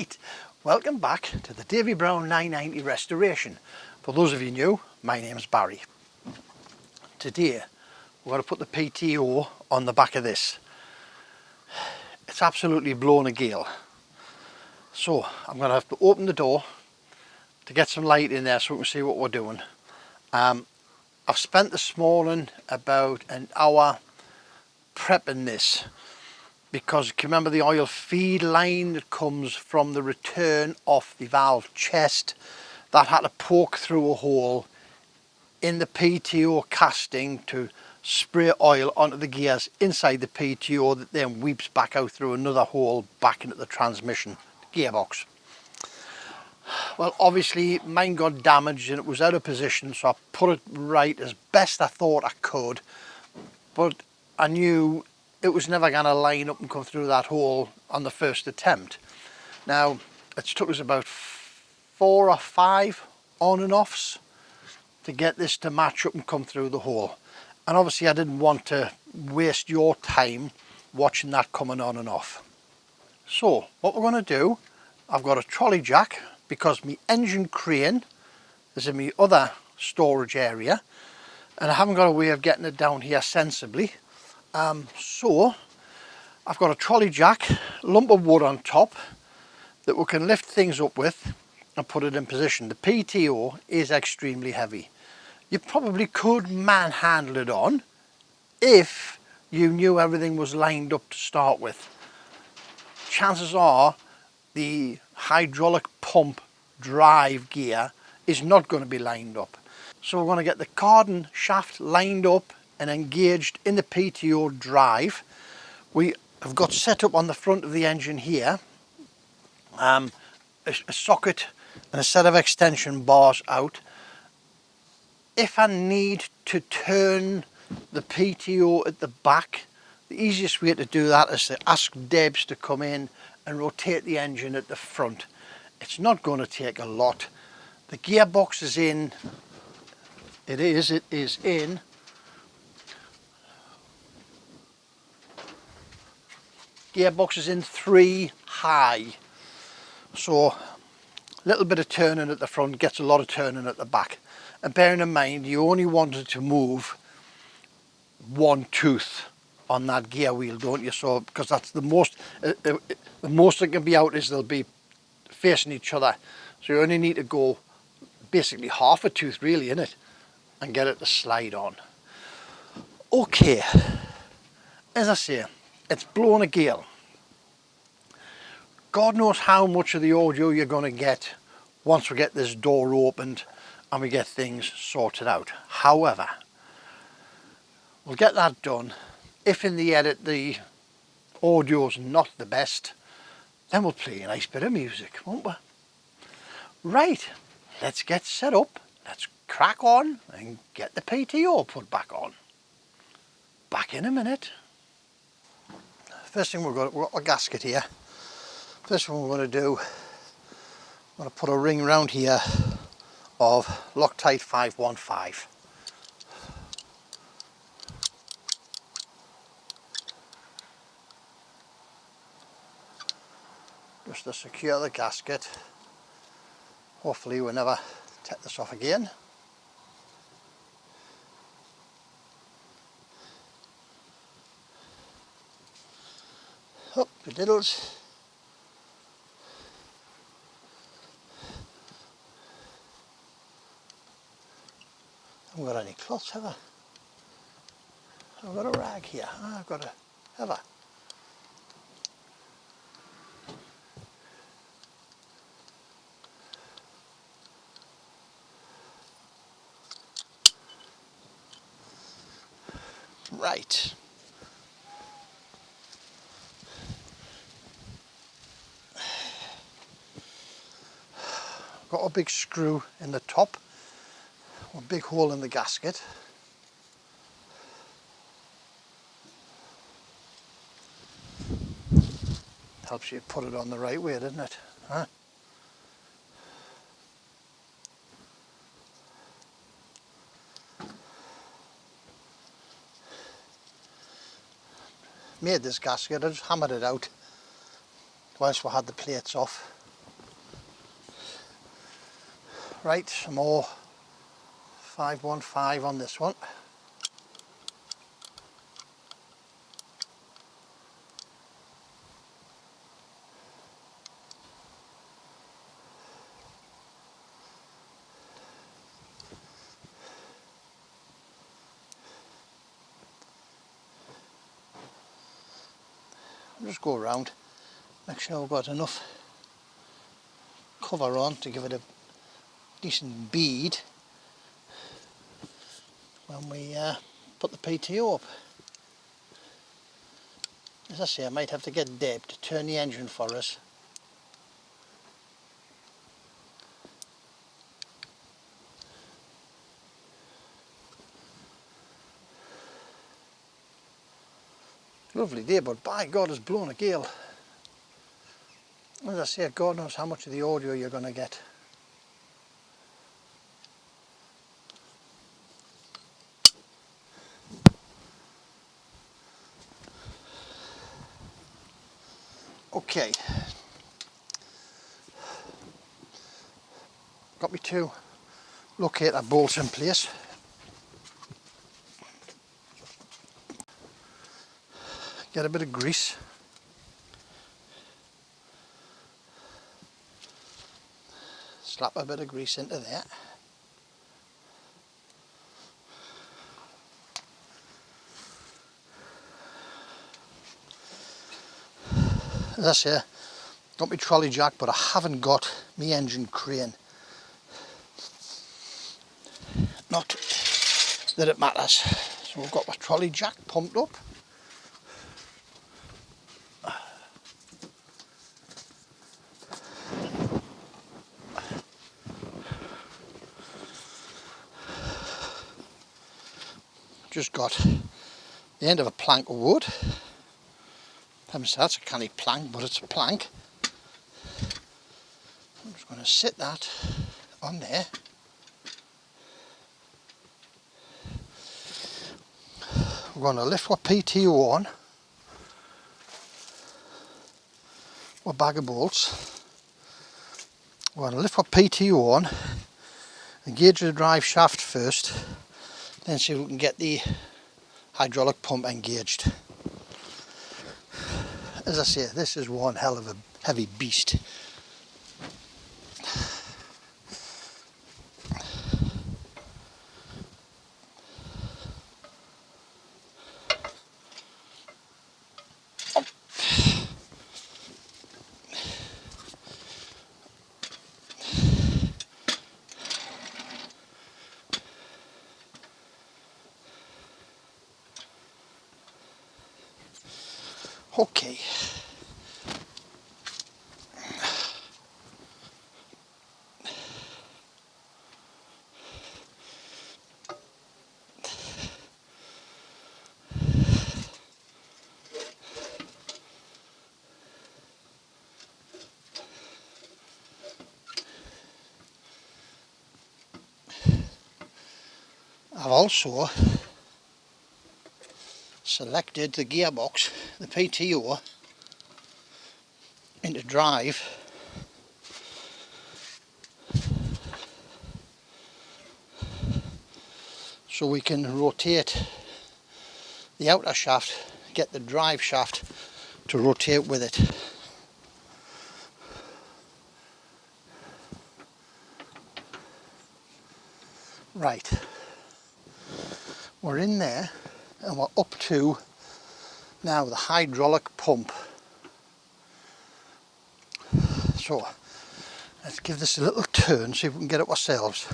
Right, welcome back to the Davy Brown 990 restoration. For those of you new, my name's Barry. Today we're going to put the PTO on the back of this. It's absolutely blown a gale. So I'm going to have to open the door to get some light in there so we can see what we're doing. I've spent this morning about an hour prepping this, because you can remember the oil feed line that comes from the return off the valve chest that had to poke through a hole in the PTO casting to spray oil onto the gears inside the PTO that then weeps back out through another hole back into the transmission gearbox. Well, obviously mine got damaged and it was out of position, so I put it right as best I thought I could, but I knew it was never going to line up and come through that hole on the first attempt. Now, it's took us about 4 or 5 on and offs to get this to match up and come through the hole. And obviously I didn't want to waste your time watching that coming on and off. So what we're going to do, I've got a trolley jack because my engine crane is in my other storage area and I haven't got a way of getting it down here sensibly. So I've got a trolley jack, lump of wood on top that we can lift things up with and put it in position. The PTO is extremely heavy. You probably could manhandle it on if you knew everything was lined up to start with. Chances are the hydraulic pump drive gear is not going to be lined up. So we're going to get the cardan shaft lined up and engaged in the PTO drive. We have got set up on the front of the engine here a socket and a set of extension bars out. If I need to turn the PTO at the back, the easiest way to do that is to ask Debs to come in and rotate the engine at the front. It's not going to take a lot. The gearbox is in, it is in gearbox is in 3 high, so a little bit of turning at the front gets a lot of turning at the back. And bearing in mind you only wanted to move 1 tooth on that gear wheel, don't you? So because that's the most that can be out is they'll be facing each other, so you only need to go basically half a tooth really in it and get it to slide on. Okay, as I say, it's blown a gale. God knows how much of the audio you're going to get once we get this door opened and we get things sorted out. However, we'll get that done. If in the edit the audio's not the best, then we'll play a nice bit of music, won't we? Right, let's get set up, let's crack on and get the PTO put back on. Back in a minute. First thing we've got a gasket here. First one we're going to do, I'm going to put a ring around here of Loctite 515. Just to secure the gasket. Hopefully we'll never take this off again. Up the diddles. I haven't got any cloths, have I? I've got a rag here. I've got a, have I? Right. Got a big screw in the top, a big hole in the gasket. Helps you put it on the right way, doesn't it? Huh? Made this gasket, I just hammered it out whilst we had the plates off. Right, some more 515 on this one. I'll just go around, make sure I've got enough cover on to give it a decent bead when we put the PTO up. As I say, I might have to get Deb to turn the engine for us. Lovely day, but by God, it's blown a gale. As I say, God knows how much of the audio you're going to get. Okay, got me two locator bolts in place. Get a bit of grease. Slap a bit of grease into there. As I say, got my trolley jack, but I haven't got my engine crane. Not that it matters. So we've got my trolley jack pumped up. Just got the end of a plank of wood. Haven't said that's a canny plank, but it's a plank. I'm just going to sit that on there. We're going to lift our PTO on, our bag of bolts. We're going to lift our PTO on, engage the drive shaft first, then see if we can get the hydraulic pump engaged. As I say, this is one hell of a heavy beast. Okay. I've also selected the gearbox, the PTO, into drive so we can rotate the outer shaft, get the drive shaft to rotate with it. Right, we're in there and we're up to now the hydraulic pump. So let's give this a little turn, see if we can get it ourselves.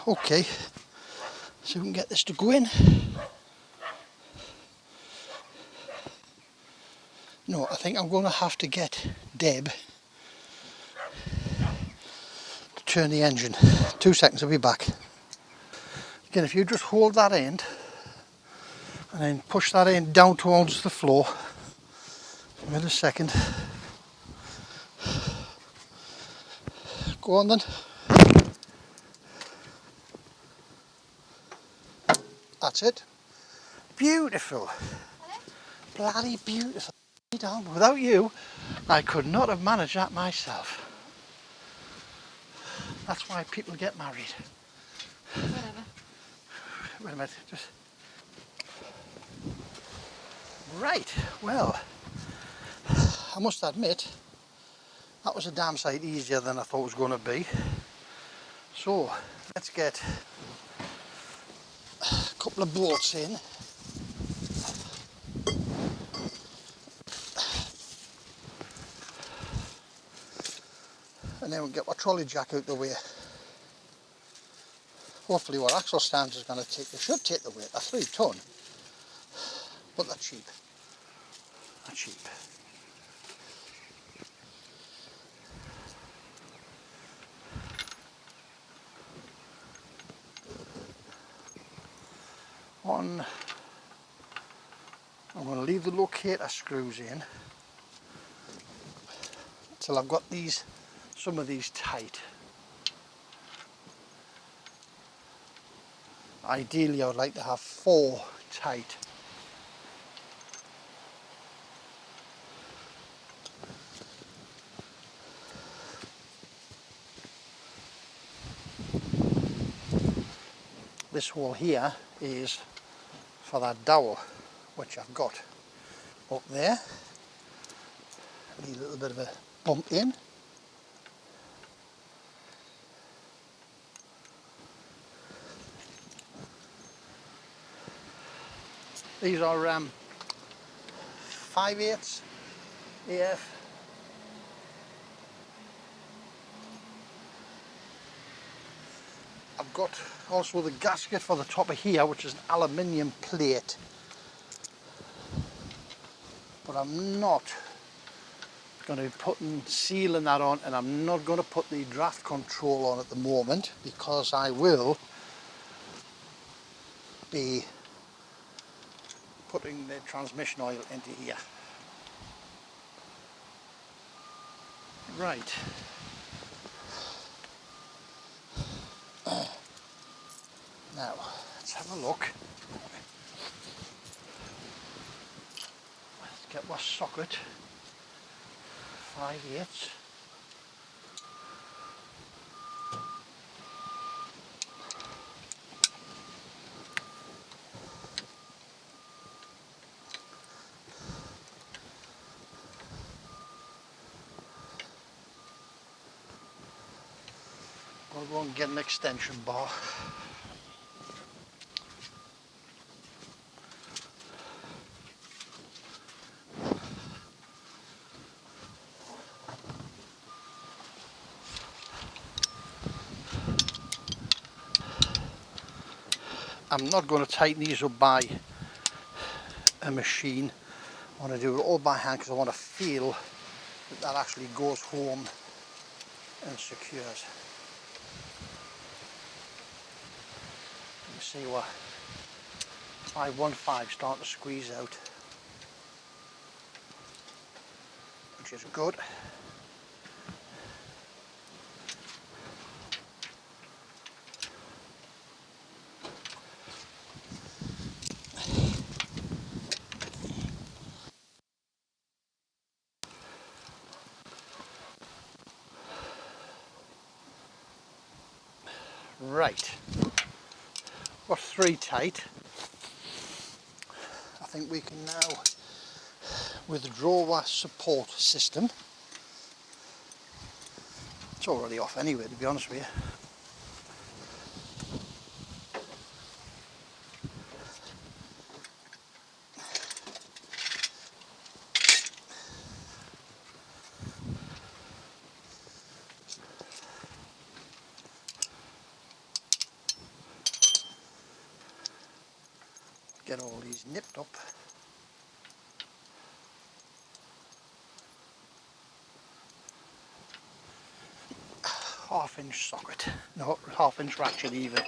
Okay, so we can get this to go in. No, I think I'm going to have to get Deb to turn the engine. 2 seconds, I'll be back. Again, if you just hold that end and then push that end down towards the floor, give it a second. Go on then. That's it. Beautiful. Bloody beautiful. Without you, I could not have managed that myself. That's why people get married. Whatever. Wait a minute, just... Right, well, I must admit, that was a damn sight easier than I thought it was going to be. So, let's get a couple of bolts in. And then we'll get our trolley jack out the way. Hopefully our axle stands is going to take, it should take the weight, a 3 ton. But they're cheap. They're cheap. I'm going to leave the locator screws in till I've got some of these tight. Ideally I would like to have 4 tight. This hole here is for that dowel, which I've got up there. Need a little bit of a bump in. These are 5/8 AF. I've got also the gasket for the top of here, which is an aluminium plate. But I'm not going to be sealing that on, and I'm not going to put the draft control on at the moment because I will be putting the transmission oil into here. Right. Now, let's have a look. Let's get our socket. 5/8. I'll go and get an extension bar. I'm not going to tighten these up by a machine. I want to do it all by hand because I want to feel that actually goes home and secures. You see what 515 starting to squeeze out, which is good. Right, got 3 tight. I think we can now withdraw our support system. It's already off anyway, to be honest with you. Get all these nipped up. Half-inch socket, no, half-inch ratchet even.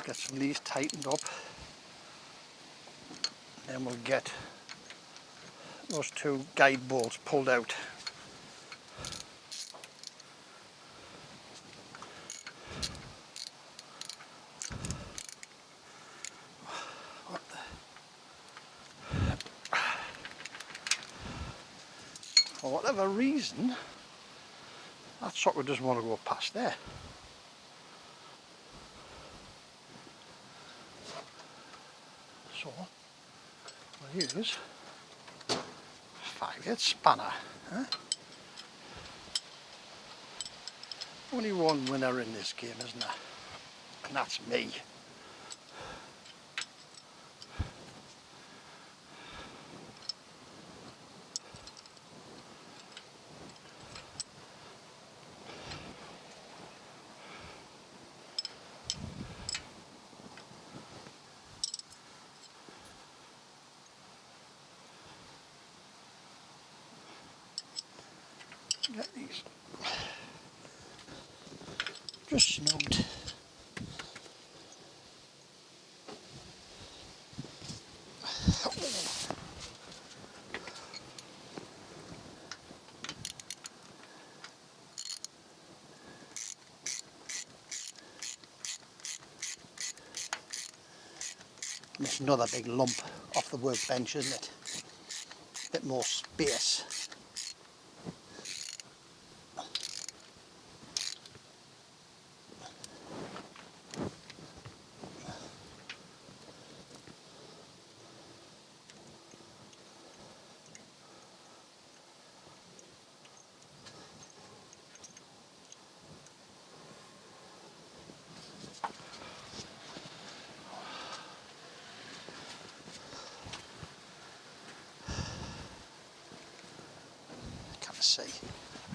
get some of these tightened up. Then we'll get those two guide bolts pulled out. For whatever reason, that socket doesn't want to go past there. So we'll use a 5/8 spanner. Huh? Only one winner in this game, isn't there? And that's me. Get these just snugged. There's another big lump off the workbench, isn't it? A bit more space.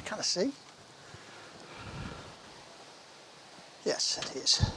Can I see? Yes, it is.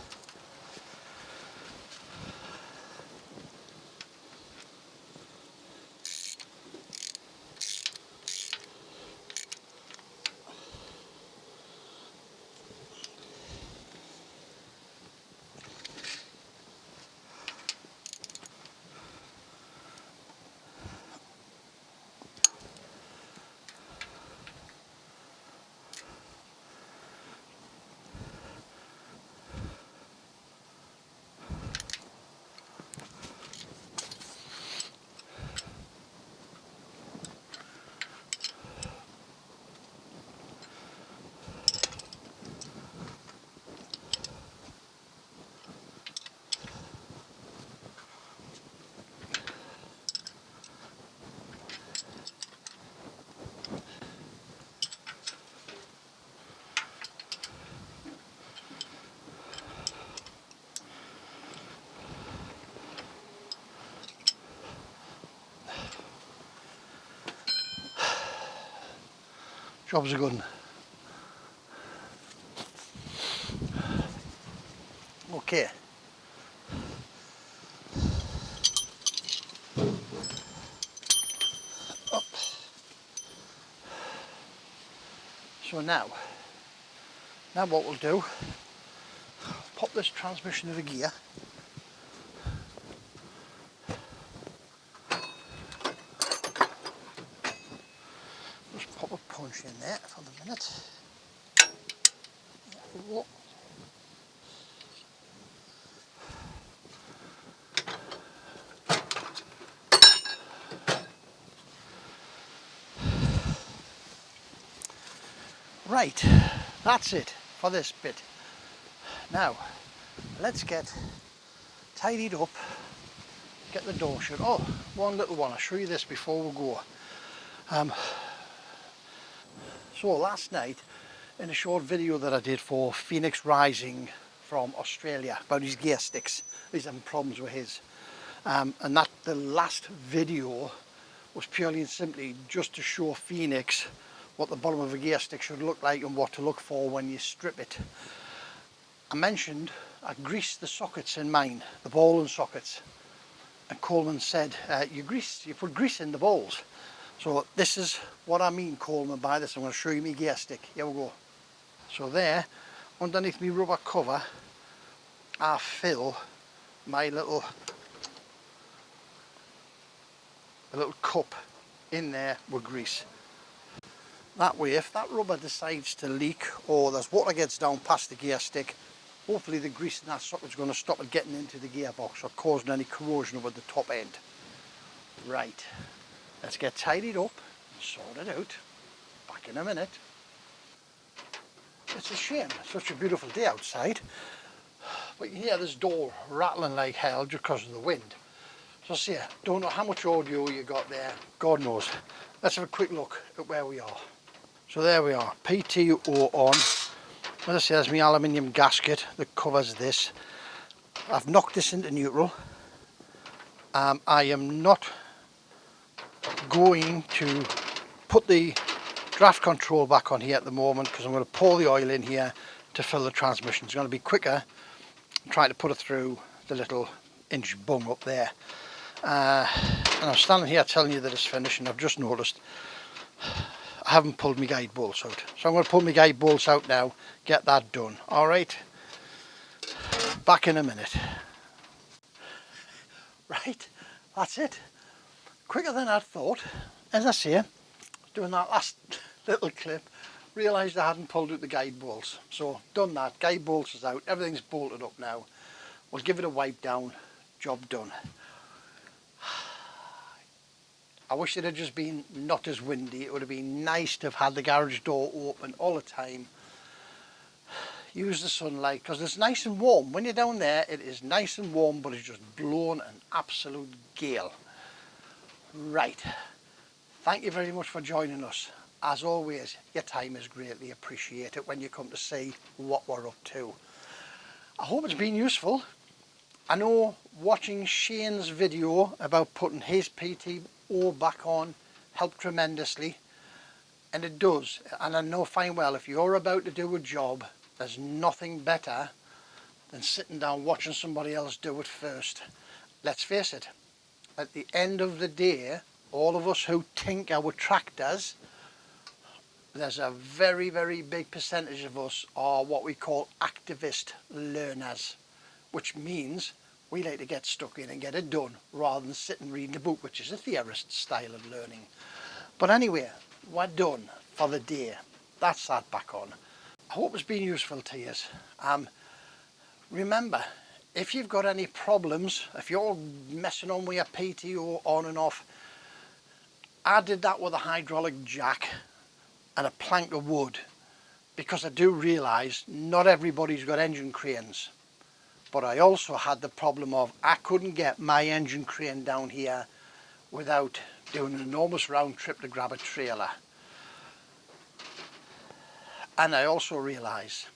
Job's a good one. Okay. Up. So now what we'll do, pop this transmission of a gear. Just pop a punch in there for the minute. Right, that's it for this bit. Now, let's get tidied up, get the door shut. Oh, one little one, I'll show you this before we go. So last night, in a short video that I did for Phoenix Rising from Australia about his gear sticks, he's having problems with his. And that the last video was purely and simply just to show Phoenix what the bottom of a gear stick should look like and what to look for when you strip it. I mentioned I greased the sockets in mine, the ball and sockets, and Coleman said you put grease in the balls. So this is what I mean, Coleman, by this. I'm going to show you my gear stick. Here we go. So there, underneath my rubber cover, I fill my little cup in there with grease. That way, if that rubber decides to leak or there's water gets down past the gear stick, hopefully the grease in that socket's going to stop it getting into the gearbox or causing any corrosion over the top end. Right, let's get tidied up and sorted out. Back in a minute. It's a shame, it's such a beautiful day outside, but you hear this door rattling like hell just because of the wind. So see, don't know how much audio you got there, God knows. Let's have a quick look at where we are. So there we are, PTO on. As I say, there's my aluminium gasket that covers this. I've knocked this into neutral. I am not going to put the draft control back on here at the moment because I'm going to pour the oil in here to fill the transmission. It's going to be quicker than trying to put it through the little inch bung up there. And I'm standing here telling you that it's finished, and I've just noticed I haven't pulled my guide bolts out. So I'm going to pull my guide bolts out now, get that done. Alright, back in a minute. Right, that's it. Quicker than I'd thought. As I say, doing that last little clip, realised I hadn't pulled out the guide bolts. So done that, guide bolts is out, everything's bolted up now. We'll give it a wipe down, job done. I wish it had just been not as windy. It would have been nice to have had the garage door open all the time. Use the sunlight because it's nice and warm. When you're down there, it is nice and warm, but it's just blowing an absolute gale. Right. Thank you very much for joining us. As always, your time is greatly appreciated when you come to see what we're up to. I hope it's been useful. I know watching Shane's video about putting his PTO back on helped tremendously, and it does. And I know fine well if you're about to do a job, there's nothing better than sitting down watching somebody else do it first. Let's face it, at the end of the day, all of us who tinker with tractors, there's a very, very big percentage of us are what we call activist learners, which means we like to get stuck in and get it done rather than sit and read a book, which is a theorist style of learning. But anyway, we're done for the day. That's that back on. I hope it's been useful to you. Remember, if you've got any problems, if you're messing on with your PTO on and off, I did that with a hydraulic jack and a plank of wood because I do realise not everybody's got engine cranes. But I also had the problem of I couldn't get my engine crane down here without doing an enormous round trip to grab a trailer. And I also realise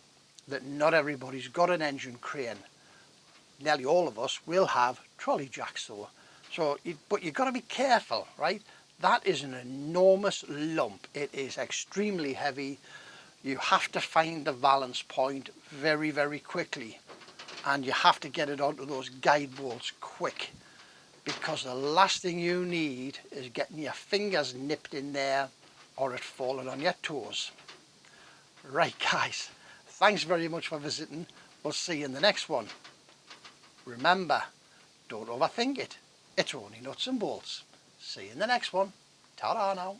that not everybody's got an engine crane. Nearly all of us will have trolley jacks though. But you've got to be careful, right? That is an enormous lump. It is extremely heavy. You have to find the balance point very, very quickly. And you have to get it onto those guide bolts quick, because the last thing you need is getting your fingers nipped in there or it falling on your toes. Right guys, thanks very much for visiting. We'll see you in the next one. Remember, don't overthink it. It's only nuts and bolts. See you in the next one. Ta-da now.